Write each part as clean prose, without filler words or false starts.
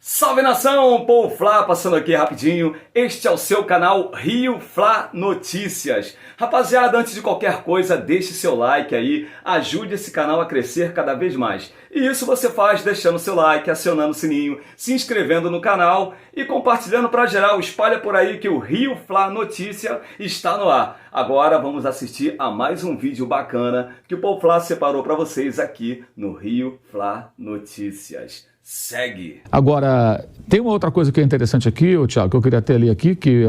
Salve nação, Paul Fla passando aqui rapidinho, este é o seu canal Rio Fla Notícias. Rapaziada, antes de qualquer coisa, deixe seu like aí, ajude esse canal a crescer cada vez mais. E isso você faz deixando seu like, acionando o sininho, se inscrevendo no canal e compartilhando para geral. Espalha por aí que o Rio Fla Notícia está no ar. Agora vamos assistir a mais um vídeo bacana que o Paul Fla separou para vocês aqui no Rio Fla Notícias. Segue. Agora, tem uma outra coisa que é interessante aqui, Thiago, que eu queria até ler aqui, que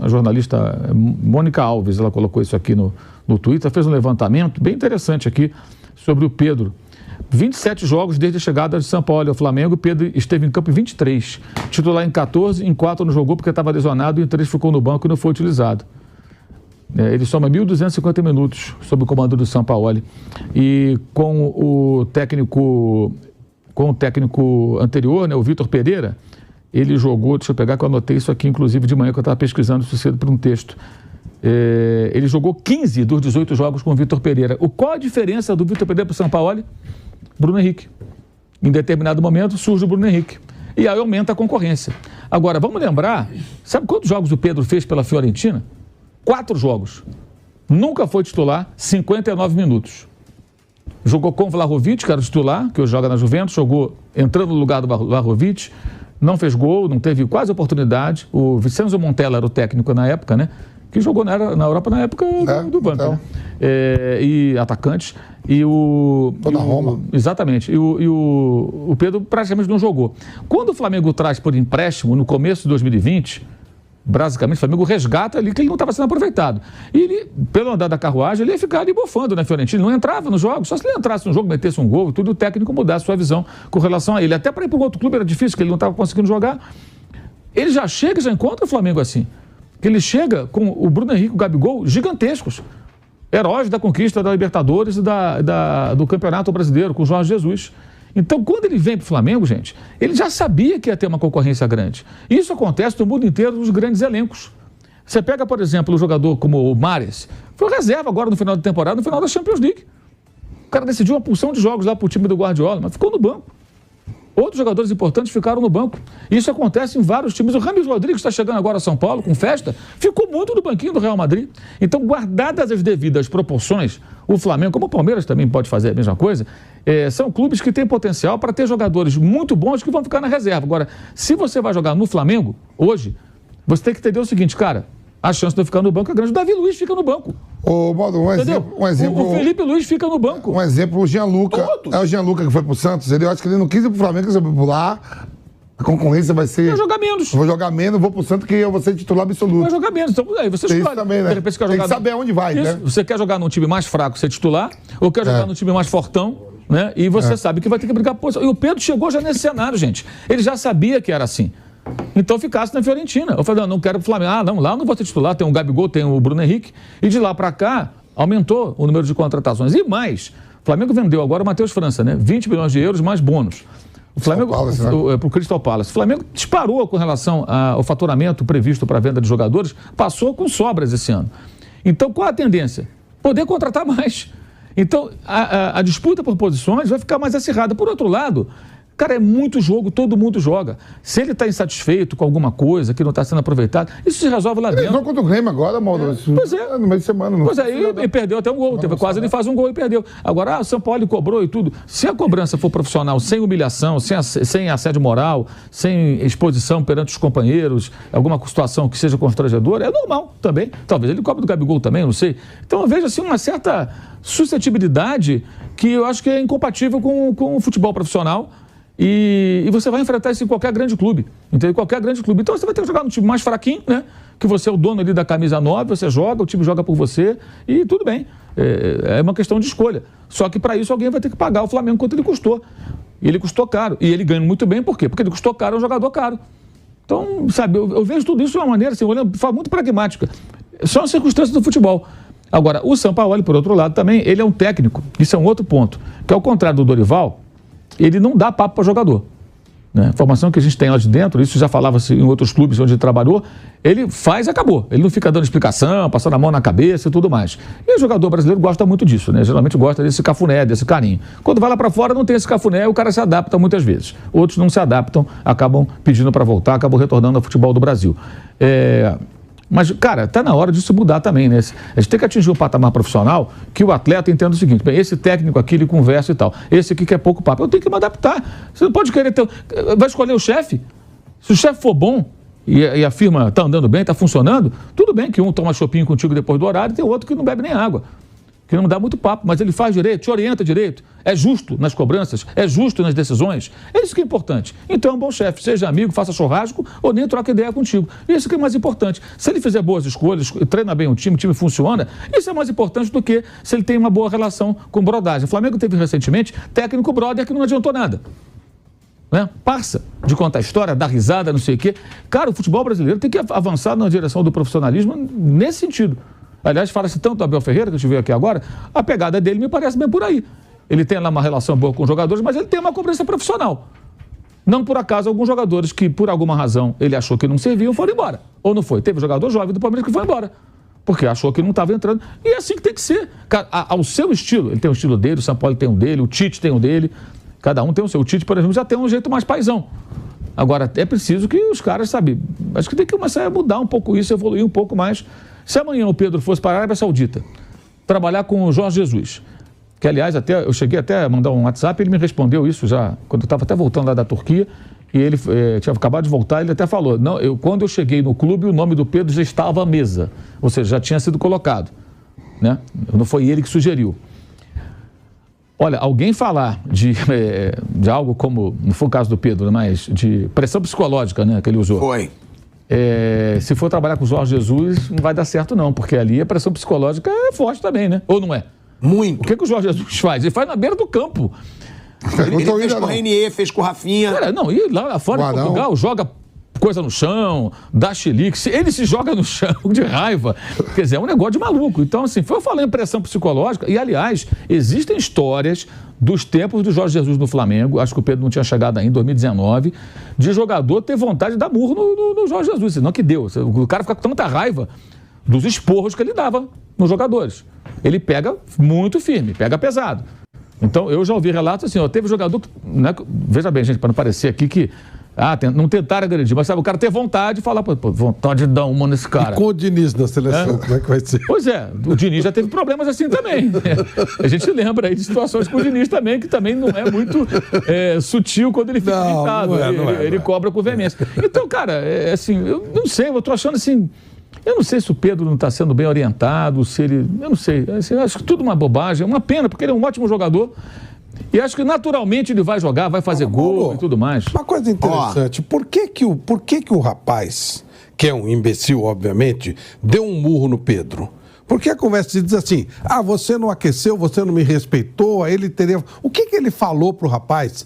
a jornalista Mônica Alves, ela colocou isso aqui no Twitter, fez um levantamento bem interessante aqui sobre o Pedro. 27 jogos desde a chegada de São Paulo ao Flamengo, o Pedro esteve em campo em 23. Titular em 14, em 4 não jogou porque estava lesionado, e em 3 ficou no banco e não foi utilizado. Ele soma 1.250 minutos sob o comando do São Paulo. E com o técnico anterior, né, o Vitor Pereira, ele jogou, deixa eu pegar que eu anotei isso aqui, inclusive de manhã que eu estava pesquisando isso cedo por um texto. Ele jogou 15 dos 18 jogos com o Vitor Pereira. Qual a diferença do Vitor Pereira para o São Paulo? Bruno Henrique. Em determinado momento surge o Bruno Henrique. E aí aumenta a concorrência. Agora, vamos lembrar, sabe quantos jogos o Pedro fez pela Fiorentina? 4 jogos. Nunca foi titular, 59 minutos. Jogou com o Vlahovic, que era o titular, que hoje joga na Juventus, jogou entrando no lugar do Vlahovic, não fez gol, não teve quase oportunidade. O Vincenzo Montella era o técnico na época, né? Que jogou na Europa na época do banco, então. Né? E atacantes. Toda Roma. Exatamente. E o Pedro praticamente não jogou. Quando o Flamengo traz por empréstimo, no começo de 2020... Basicamente, o Flamengo resgata ali que ele não estava sendo aproveitado. E ele, pelo andar da carruagem, ele ia ficar ali bofando, né, Fiorentina? Ele não entrava nos jogos. Só se ele entrasse no jogo, metesse um gol e tudo, o técnico mudasse sua visão com relação a ele. Até para ir para um outro clube era difícil, porque ele não estava conseguindo jogar. Ele já chega e já encontra o Flamengo assim. Que ele chega com o Bruno Henrique e o Gabigol gigantescos. Heróis da conquista da Libertadores e do Campeonato Brasileiro, com o Jorge Jesus. Então, quando ele vem para o Flamengo, gente, ele já sabia que ia ter uma concorrência grande. Isso acontece no mundo inteiro nos grandes elencos. Você pega, por exemplo, um jogador como o Mahrez, foi reserva agora no final da temporada, no final da Champions League. O cara decidiu uma porção de jogos lá para o time do Guardiola, mas ficou no banco. Outros jogadores importantes ficaram no banco. Isso acontece em vários times. O Rames Rodrigues está chegando agora a São Paulo com festa, ficou muito no banquinho do Real Madrid. Então, guardadas as devidas proporções, o Flamengo, como o Palmeiras também pode fazer a mesma coisa, são clubes que têm potencial para ter jogadores muito bons que vão ficar na reserva. Agora, se você vai jogar no Flamengo, hoje, você tem que entender o seguinte, cara, a chance de eu ficar no banco é grande. O Davi Luiz fica no banco. Um exemplo. O Felipe Luiz fica no banco. Um exemplo, o Gianluca. É o Gianluca que foi pro Santos. Eu acho que ele não quis ir pro Flamengo, quis ir pro lá. A concorrência vai ser... Vai jogar menos. Vou jogar menos, vou pro Santos que eu vou ser titular absoluto. Vai jogar menos. Então, aí você tem escolhe. Isso também, né? Tem que saber aonde vai, né? Você quer jogar num time mais fraco, ser titular, ou quer jogar num time mais fortão, né? E você sabe que vai ter que brigar por posição. E o Pedro chegou já nesse cenário, gente. Ele já sabia que era assim. Então ficasse na Fiorentina. Eu falei, não quero pro Flamengo. Não, lá eu não vou ser titular. Tem o Gabigol, tem o Bruno Henrique. E de lá para cá, aumentou o número de contratações. E mais, o Flamengo vendeu agora o Matheus França, né? 20 milhões de euros mais bônus. O Flamengo, para o Crystal Palace. O Flamengo disparou com relação ao faturamento previsto para a venda de jogadores, passou com sobras esse ano. Então, qual a tendência? Poder contratar mais. Então, a disputa por posições vai ficar mais acirrada. Por outro lado, cara, é muito jogo, todo mundo joga. Se ele está insatisfeito com alguma coisa que não está sendo aproveitado, isso se resolve lá dentro. Ele contra o Grêmio agora, Mauro. Pois é. No meio de semana. Pois é, e perdeu até um gol. Quase ele faz um gol e perdeu. Agora, o São Paulo cobrou e tudo. Se a cobrança for profissional, sem humilhação, sem assédio moral, sem exposição perante os companheiros, alguma situação que seja constrangedora, é normal também. Talvez ele cobre do Gabigol também, eu não sei. Então eu vejo assim uma certa suscetibilidade que eu acho que é incompatível com o futebol profissional. E você vai enfrentar isso em qualquer grande clube, entendeu? Qualquer grande clube. Então você vai ter que jogar no time mais fraquinho, né? Que você é o dono ali da camisa 9, você joga, o time joga por você e tudo bem. É uma questão de escolha. Só que para isso alguém vai ter que pagar o Flamengo quanto ele custou. E ele custou caro. E ele ganha muito bem, por quê? Porque ele custou caro, é um jogador caro. Então, sabe, eu vejo tudo isso de uma maneira, assim, olhando de forma muito pragmática. São as circunstâncias do futebol. Agora, o Sampaoli, por outro lado, também, ele é um técnico. Isso é um outro ponto. Que ao contrário do Dorival, ele não dá papo para jogador. né? Informação que a gente tem lá de dentro, isso já falava-se em outros clubes onde ele trabalhou, ele faz e acabou. Ele não fica dando explicação, passando a mão na cabeça e tudo mais. E o jogador brasileiro gosta muito disso, né? Geralmente gosta desse cafuné, desse carinho. Quando vai lá para fora não tem esse cafuné, o cara se adapta muitas vezes. Outros não se adaptam, acabam pedindo para voltar, acabam retornando ao futebol do Brasil. Mas, cara, tá na hora disso mudar também, né? A gente tem que atingir um patamar profissional que o atleta entenda o seguinte: bem, esse técnico aqui, ele conversa e tal. Esse aqui quer pouco papo. Eu tenho que me adaptar. Você não pode querer ter... Vai escolher o chefe? Se o chefe for bom e a firma tá andando bem, tá funcionando, tudo bem que um toma chopinho contigo depois do horário e tem outro que não bebe nem água, que não dá muito papo, mas ele faz direito, te orienta direito, é justo nas cobranças, é justo nas decisões. É isso que é importante. Então é um bom chefe, seja amigo, faça churrasco ou nem troca ideia contigo. Isso que é mais importante. Se ele fizer boas escolhas, treina bem o time funciona, isso é mais importante do que se ele tem uma boa relação com brodagem. O Flamengo teve recentemente técnico brother que não adiantou nada. Né? Parça de contar a história, dar risada, não sei o quê. Cara, o futebol brasileiro tem que avançar na direção do profissionalismo nesse sentido. Aliás, fala-se tanto do Abel Ferreira, que a gente veio aqui agora, a pegada dele me parece bem por aí. Ele tem lá uma relação boa com os jogadores, mas ele tem uma cobrança profissional. Não por acaso, alguns jogadores que, por alguma razão, ele achou que não serviam, foram embora. Ou não foi? Teve jogador jovem do Palmeiras que foi embora, porque achou que não estava entrando. E é assim que tem que ser. Ao seu estilo. Ele tem o estilo dele, o São Paulo tem o dele, o Tite tem o dele. Cada um tem o seu. O Tite, por exemplo, já tem um jeito mais paizão. Agora, é preciso que os caras, sabe, acho que tem que começar a mudar um pouco isso, evoluir um pouco mais. Se amanhã o Pedro fosse para a Arábia Saudita, trabalhar com o Jorge Jesus, que, aliás, eu cheguei até a mandar um WhatsApp, ele me respondeu isso já, quando eu estava até voltando lá da Turquia, e ele tinha acabado de voltar, ele até falou, não, quando eu cheguei no clube, o nome do Pedro já estava à mesa, ou seja, já tinha sido colocado, né? Não foi ele que sugeriu. Olha, alguém falar de algo como, não foi o caso do Pedro, mas de pressão psicológica, né, que ele usou. Foi. Se for trabalhar com o Jorge Jesus, não vai dar certo não, porque ali a pressão psicológica é forte também, né? Ou não é? Muito. O que o Jorge Jesus faz? Ele faz na beira do campo. Ele fez com o Renier, fez com o Rafinha. Cara, não, e lá fora em Portugal, joga coisa no chão, dá chilique, ele se joga no chão de raiva. Quer dizer, é um negócio de maluco. Então, assim, foi eu falando em pressão psicológica, e aliás, existem histórias dos tempos do Jorge Jesus no Flamengo, acho que o Pedro não tinha chegado ainda em 2019, de jogador ter vontade de dar murro no Jorge Jesus, senão que deu. O cara fica com tanta raiva dos esporros que ele dava nos jogadores. Ele pega muito firme, pega pesado. Então, eu já ouvi relatos assim, teve jogador que, né, veja bem, gente, para não parecer aqui que não tentaram agredir, mas sabe, o cara ter vontade de falar, vontade de dar uma nesse cara. E com o Diniz na seleção, como é que vai ser? Pois é, o Diniz já teve problemas assim também. A gente lembra aí de situações com o Diniz também, que também não é muito sutil quando ele fica irritado. Ele cobra com veemência. Então, cara, assim, eu não sei, eu tô achando assim, eu não sei se o Pedro não está sendo bem orientado, se ele, eu não sei, assim, eu acho que tudo uma bobagem, é uma pena, porque ele é um ótimo jogador. E acho que naturalmente ele vai jogar, vai fazer gol e tudo mais. Uma coisa interessante, por que que o rapaz, que é um imbecil, obviamente, deu um murro no Pedro? Porque a conversa diz assim, você não aqueceu, você não me respeitou, aí ele teria... O que ele falou pro rapaz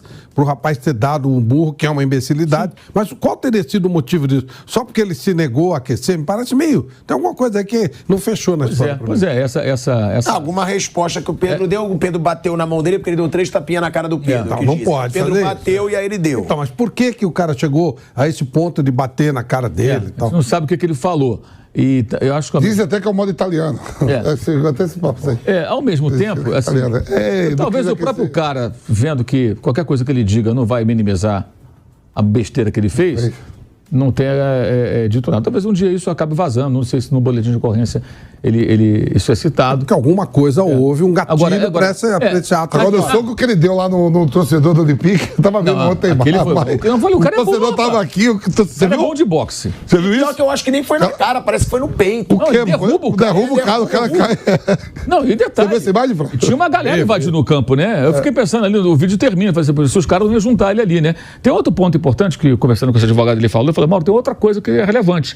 ter dado um burro, que é uma imbecilidade, sim, mas qual teria sido o motivo disso? Só porque ele se negou a aquecer? Me parece meio... Tem alguma coisa aí que não fechou na história. Pois é, essa... Alguma resposta que o Pedro deu, o Pedro bateu na mão dele porque ele deu 3 tapinhas na cara do Pedro. Não pode fazer. O Pedro bateu e aí ele deu. Então, mas por que o cara chegou a esse ponto de bater na cara dele? A gente não sabe o que ele falou. E eu acho que... Diz até que é o modo italiano. Até esse papo aí. Ao mesmo tempo, assim, talvez o próprio cara, vendo que qualquer coisa que ele diga não vai minimizar a besteira que ele fez, não tenha dito nada. Talvez um dia isso acabe vazando, não sei se no boletim de ocorrência isso é citado. Porque alguma coisa houve, um gatilho para esse ato. Agora, o soco que ele deu lá no torcedor do Olympique, eu tava vendo ontem. O cara torcedor tava aqui, você viu? Bom de boxe. Você viu isso? Só que eu acho que nem foi na cara, parece que foi no peito. O quê? Derruba o cara cai. Não, e detalhe. Você viu essa imagem, Fran? Tinha uma galera invadindo o campo, né? Eu fiquei pensando ali, o vídeo termina, se os caras não iam juntar ele ali, né? Tem outro ponto importante que, conversando com esse advogado, ele falou, eu falei, Mauro, tem outra coisa que é relevante.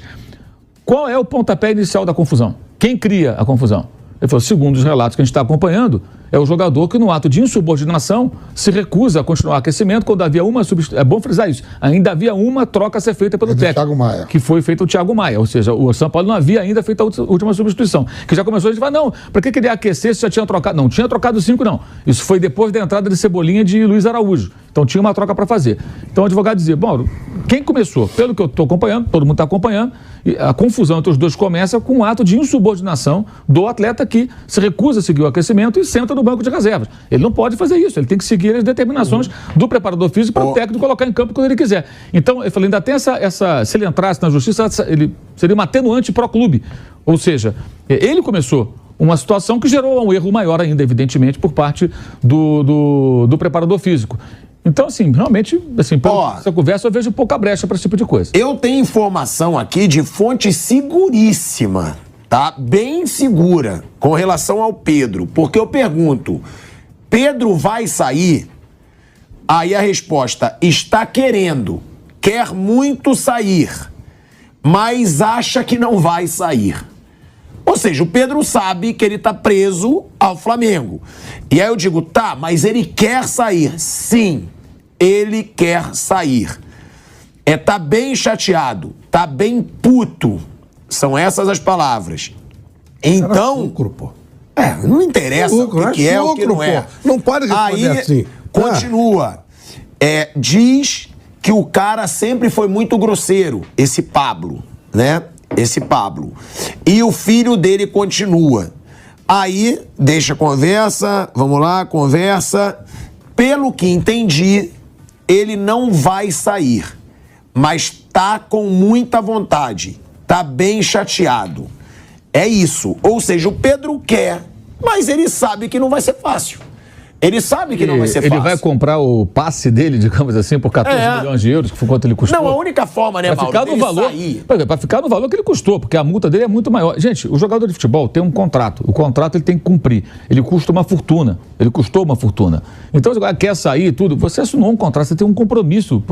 Qual é o pontapé inicial da confusão? Quem cria a confusão? Ele falou, segundo os relatos que a gente está acompanhando, é o jogador que, no ato de insubordinação, se recusa a continuar o aquecimento quando havia uma substituição. É bom frisar isso. Ainda havia uma troca a ser feita pelo técnico. Thiago Maia. Que foi feito o Thiago Maia. Ou seja, o São Paulo não havia ainda feito a última substituição. Que já começou a gente falar, não, para que ele ia aquecer se já tinha trocado? Não, tinha trocado 5, não. Isso foi depois da entrada de Cebolinha e de Luiz Araújo. Então tinha uma troca para fazer. Então o advogado dizia, bom, quem começou? Pelo que eu estou acompanhando, todo mundo está acompanhando, a confusão entre os dois começa com um ato de insubordinação do atleta que se recusa a seguir o aquecimento e senta no banco de reservas. Ele não pode fazer isso, ele tem que seguir as determinações do preparador físico para o técnico colocar em campo quando ele quiser. Então, eu falei, ainda tem essa se ele entrasse na justiça, ele seria uma atenuante pró-clube. Ou seja, ele começou uma situação que gerou um erro maior ainda, evidentemente, por parte do preparador físico. Então, assim, realmente, assim, essa conversa eu vejo pouca brecha para esse tipo de coisa. Eu tenho informação aqui de fonte seguríssima, tá? Bem segura, com relação ao Pedro. Porque eu pergunto, Pedro vai sair? Aí a resposta, está querendo, quer muito sair, mas acha que não vai sair. Ou seja, o Pedro sabe que ele está preso ao Flamengo. E aí eu digo, tá, mas ele quer sair. Sim, ele quer sair. Tá bem chateado, tá bem puto. São essas as palavras. Então, lucro, pô. Não interessa o que é o que não é. Não pode responder aí, assim. Continua. Diz que o cara sempre foi muito grosseiro, esse Pablo, né? Esse Pablo. E o filho dele continua. Aí, deixa a conversa, vamos lá, conversa. Pelo que entendi, ele não vai sair, mas tá com muita vontade, tá bem chateado. É isso. Ou seja, o Pedro quer, mas ele sabe que não vai ser fácil. Ele sabe que não vai ser fácil. Ele vai comprar o passe dele, digamos assim, por 14 milhões de euros, que foi quanto ele custou. Não, a única forma, né, Mauro, dele sair... Para ficar no valor que ele custou, porque a multa dele é muito maior. Gente, o jogador de futebol tem um contrato. O contrato ele tem que cumprir. Ele custa uma fortuna. Ele custou uma fortuna. Então, se o cara quer sair e tudo, você assinou um contrato, você tem um compromisso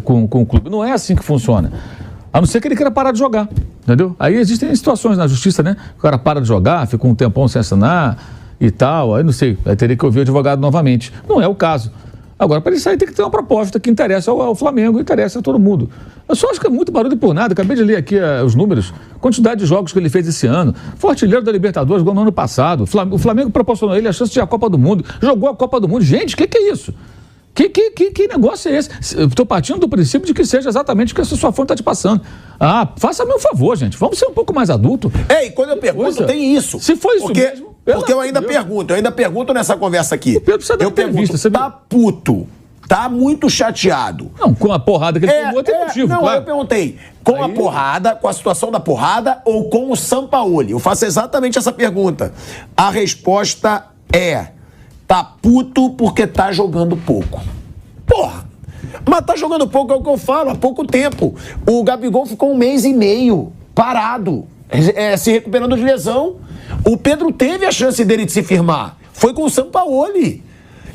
com o clube. Não é assim que funciona. A não ser que ele queira parar de jogar, entendeu? Aí existem situações na justiça, né? O cara para de jogar, fica um tempão sem assinar e tal, aí não sei, aí teria que ouvir o advogado novamente. Não é o caso. Agora, para ele sair, tem que ter uma proposta que interessa ao Flamengo, interessa a todo mundo. Eu só acho que é muito barulho por nada. Acabei de ler aqui os números, quantidade de jogos que ele fez esse ano. Foi artilheiro da Libertadores, igual no ano passado. O Flamengo proporcionou a ele a chance de ir à Copa do Mundo. Jogou a Copa do Mundo. Gente, o que é isso? Que negócio é esse? Estou partindo do princípio de que seja exatamente o que essa sua fonte está te passando. Faça-me um favor, gente. Vamos ser um pouco mais adulto. Quando eu pergunto, tem isso. Se foi isso mesmo... Porque eu ainda pergunto nessa conversa aqui. O Pedro precisa dar entrevista, você tá puto, tá muito chateado. Não, com a porrada que ele tomou, tem motivo, não, claro. Eu perguntei, com a porrada, com a situação da porrada ou com o Sampaoli? Eu faço exatamente essa pergunta. A resposta é, tá puto porque tá jogando pouco. Porra! Mas tá jogando pouco, é o que eu falo, há pouco tempo. O Gabigol ficou 1 mês e meio parado, se recuperando de lesão. O Pedro teve a chance dele de se firmar. Foi com o Sampaoli.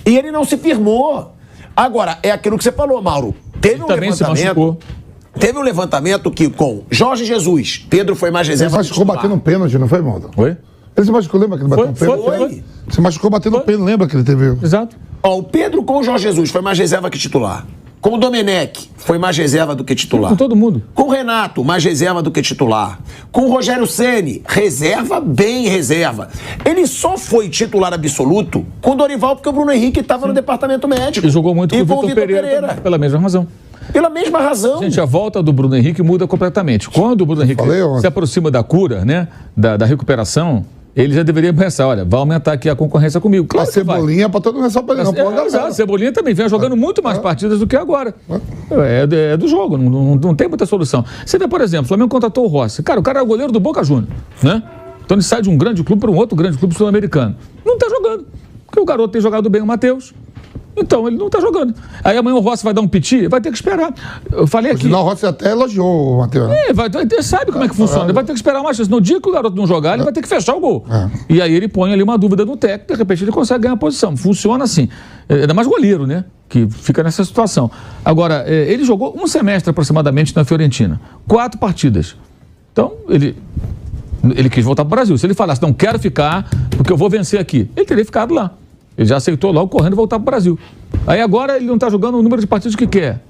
E ele não se firmou. Agora, é aquilo que você falou, Mauro. Teve um levantamento. Teve um levantamento que com Jorge Jesus, Pedro foi mais reserva. Ele se machucou batendo um pênalti, não foi, Malda? Foi? Ele se machucou, lembra que ele bateu um pênalti? Foi. Se machucou batendo um pênalti, lembra que ele teve... Exato. O Pedro com o Jorge Jesus foi mais reserva que titular. Com o Domenech, foi mais reserva do que titular. Com todo mundo. Com o Renato, mais reserva do que titular. Com o Rogério Ceni, reserva, bem reserva. Ele só foi titular absoluto com o Dorival, porque o Bruno Henrique estava no departamento médico. E jogou muito com o Vitor Pereira. Pela mesma razão. Pela mesma razão. Gente, a volta do Bruno Henrique muda completamente. Quando o Bruno Henrique se aproxima da cura, né, da recuperação, ele já deveria pensar, olha, vai aumentar aqui a concorrência comigo. Claro, a Cebolinha para todo mundo, só para ele não a Cebolinha também vem jogando muito mais partidas do que agora. É do jogo, não tem muita solução. Você vê, por exemplo, o Flamengo contratou o Rossi. Cara, o cara é o goleiro do Boca Juniors, né? Então ele sai de um grande clube para um outro grande clube sul-americano. Não está jogando, porque o garoto tem jogado bem o Matheus. Então, ele não está jogando. Aí amanhã o Rossi vai dar um piti, vai ter que esperar. Eu falei aqui... Senão o Rossi até elogiou o Matheus. Ele sabe como é que funciona. Ele vai ter que esperar mais chance. No dia que o garoto não jogar, ele vai ter que fechar o gol. E aí ele põe ali uma dúvida no técnico, de repente ele consegue ganhar a posição. Funciona assim. Ainda mais goleiro, né? Que fica nessa situação. Agora, ele jogou um semestre aproximadamente na Fiorentina. 4 partidas. Então, ele quis voltar para o Brasil. Se ele falasse, não quero ficar, porque eu vou vencer aqui, ele teria ficado lá. Ele já aceitou logo correndo voltar para o Brasil. Aí agora ele não está jogando o número de partidas que quer.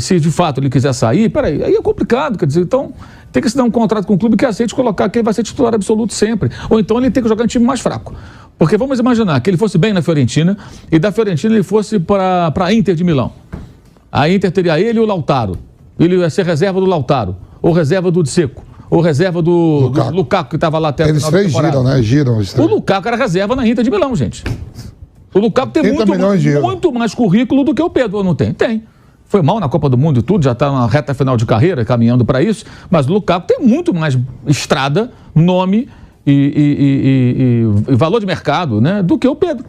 Se de fato ele quiser sair, peraí, aí é complicado, quer dizer, então tem que se dar um contrato com o clube que aceite colocar que ele vai ser titular absoluto sempre. Ou então ele tem que jogar em time mais fraco. Porque vamos imaginar que ele fosse bem na Fiorentina e da Fiorentina ele fosse para a Inter de Milão. A Inter teria ele e o Lautaro. Ele ia ser reserva do Lautaro, ou reserva do Dzeko, ou reserva do Lukaku, que estava lá até Eles três giram, né? Giram. O Lukaku era reserva na Inter de Milão, gente. O Lukaku tem muito mais currículo do que o Pedro, não tem? Tem. Foi mal na Copa do Mundo e tudo, já está na reta final de carreira, caminhando para isso, mas o Lukaku tem muito mais estrada, nome e valor de mercado, né, do que o Pedro.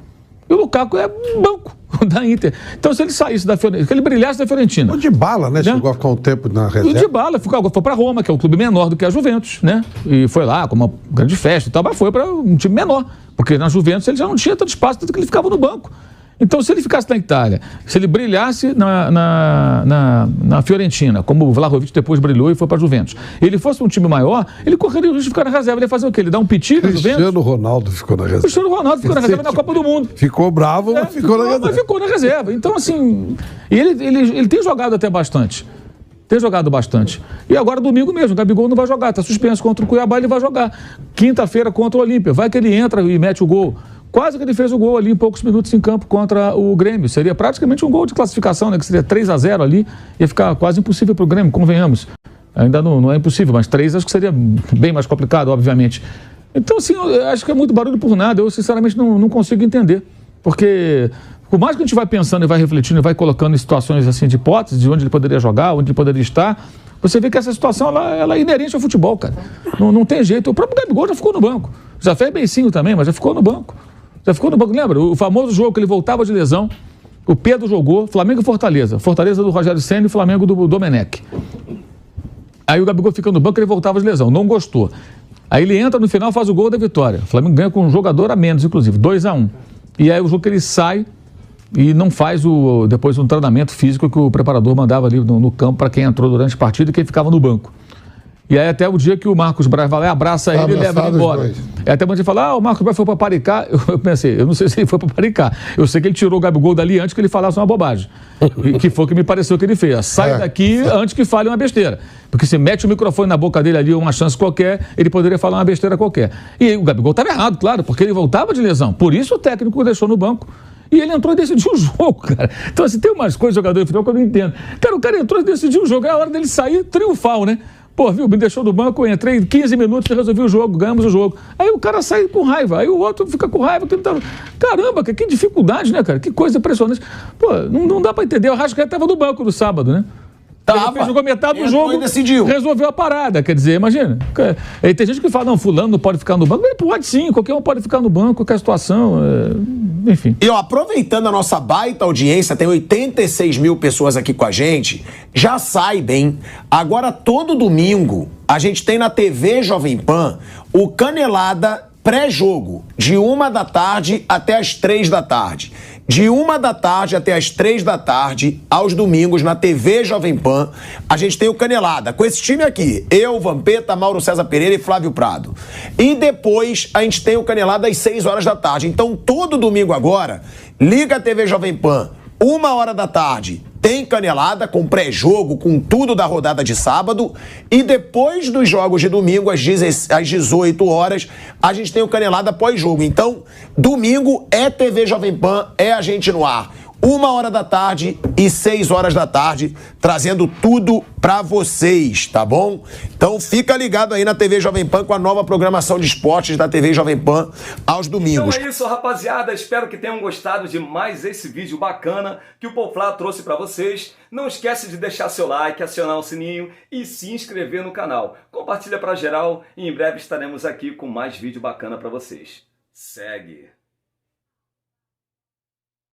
E o Lukaku é banco da Inter. Então, se ele saísse da Fiorentina, que ele brilhasse da Fiorentina. O Dybala, né? Chegou a ficar um tempo na reserva. O Dybala foi para Roma, que é um clube menor do que a Juventus, né? E foi lá com uma grande festa e tal, mas foi para um time menor. Porque na Juventus ele já não tinha tanto espaço, tanto que ele ficava no banco. Então, se ele ficasse na Itália, se ele brilhasse na Fiorentina, como o Vlahovic depois brilhou e foi para a Juventus, ele fosse um time maior, ele correria o risco de ficar na reserva. Ele ia fazer o quê? Ele dá um piti na Juventus? Cristiano Ronaldo ficou na reserva. Cristiano Ronaldo ficou na reserva na Copa do Mundo. Ficou bravo, mas ficou na reserva. Mas ficou na reserva. Então, assim, ele tem jogado até bastante. Tem jogado bastante. E agora, domingo mesmo, o Gabigol não vai jogar. Está suspenso contra o Cuiabá, ele vai jogar. Quinta-feira contra o Olímpia. Vai que ele entra e mete o gol. Quase que ele fez o gol ali em poucos minutos em campo contra o Grêmio. Seria praticamente um gol de classificação, né? Que seria 3-0 ali. Ia ficar quase impossível para o Grêmio, convenhamos. Ainda não é impossível, mas 3 acho que seria bem mais complicado, obviamente. Então, assim, eu acho que é muito barulho por nada. Eu, sinceramente, não consigo entender. Porque, por mais que a gente vai pensando e vai refletindo e vai colocando em situações assim de hipóteses, de onde ele poderia jogar, onde ele poderia estar, você vê que essa situação ela é inerente ao futebol, cara. Não tem jeito. O próprio Gabigol já ficou no banco. Já fez beicinho também, mas já ficou no banco. Já ficou no banco, lembra? O famoso jogo que ele voltava de lesão, o Pedro jogou, Flamengo e Fortaleza. Fortaleza do Rogério Ceni e Flamengo do Domenech. Aí o Gabigol fica no banco, ele voltava de lesão, não gostou. Aí ele entra no final, faz o gol da vitória. O Flamengo ganha com um jogador a menos, inclusive, 2-1. E aí o jogo que ele sai e não faz depois um treinamento físico que o preparador mandava ali no campo para quem entrou durante a partida e quem ficava no banco. E aí até o dia que o Marcos Braz vai lá, abraça ele e leva ele embora. É até quando ele fala, o Marcos Braz foi para Paricá. Eu pensei, eu não sei se ele foi para Paricá. Eu sei que ele tirou o Gabigol dali antes que ele falasse uma bobagem. Que foi o que me pareceu que ele fez. Sai daqui antes que fale uma besteira. Porque se mete o microfone na boca dele ali, uma chance qualquer, ele poderia falar uma besteira qualquer. E aí, o Gabigol estava errado, claro, porque ele voltava de lesão. Por isso o técnico o deixou no banco. E ele entrou e decidiu o jogo, cara. Então, assim, tem umas coisas de jogador de futebol que eu não entendo. Cara, o cara entrou e decidiu o jogo. É a hora dele sair triunfal, né? Pô, viu, me deixou no banco, eu entrei, 15 minutos e resolvi o jogo, ganhamos o jogo. Aí o cara sai com raiva, aí o outro fica com raiva. Caramba, que dificuldade, né, cara? Que coisa impressionante. Pô, não dá pra entender. O Arrascaeta estava no banco no sábado, né? Ele jogou metade do jogo, resolveu a parada, quer dizer, imagina. Aí tem gente que fala, não, fulano não pode ficar no banco. Ele pode sim, qualquer um pode ficar no banco, qualquer situação, enfim. E ó, aproveitando a nossa baita audiência, tem 86 mil pessoas aqui com a gente, já saibam, agora todo domingo a gente tem na TV Jovem Pan o Canelada pré-jogo, de 1 da tarde até as 3 da tarde. De 1 da tarde até as 3 da tarde, aos domingos, na TV Jovem Pan, a gente tem o Canelada, com esse time aqui, eu, Vampeta, Mauro César Pereira e Flávio Prado. E depois a gente tem o Canelada às 6 horas da tarde. Então, todo domingo agora, liga a TV Jovem Pan, 1 da tarde, tem Canelada com pré-jogo, com tudo da rodada de sábado. E depois dos jogos de domingo, às 18 horas, a gente tem o Canelada pós-jogo. Então, domingo é TV Jovem Pan, é a gente no ar. 1 da tarde e 6 horas da tarde, trazendo tudo pra vocês, tá bom? Então fica ligado aí na TV Jovem Pan com a nova programação de esportes da TV Jovem Pan aos domingos. Então é isso, rapaziada. Espero que tenham gostado de mais esse vídeo bacana que o Poflá trouxe pra vocês. Não esquece de deixar seu like, acionar o sininho e se inscrever no canal. Compartilha pra geral e em breve estaremos aqui com mais vídeo bacana pra vocês. Segue!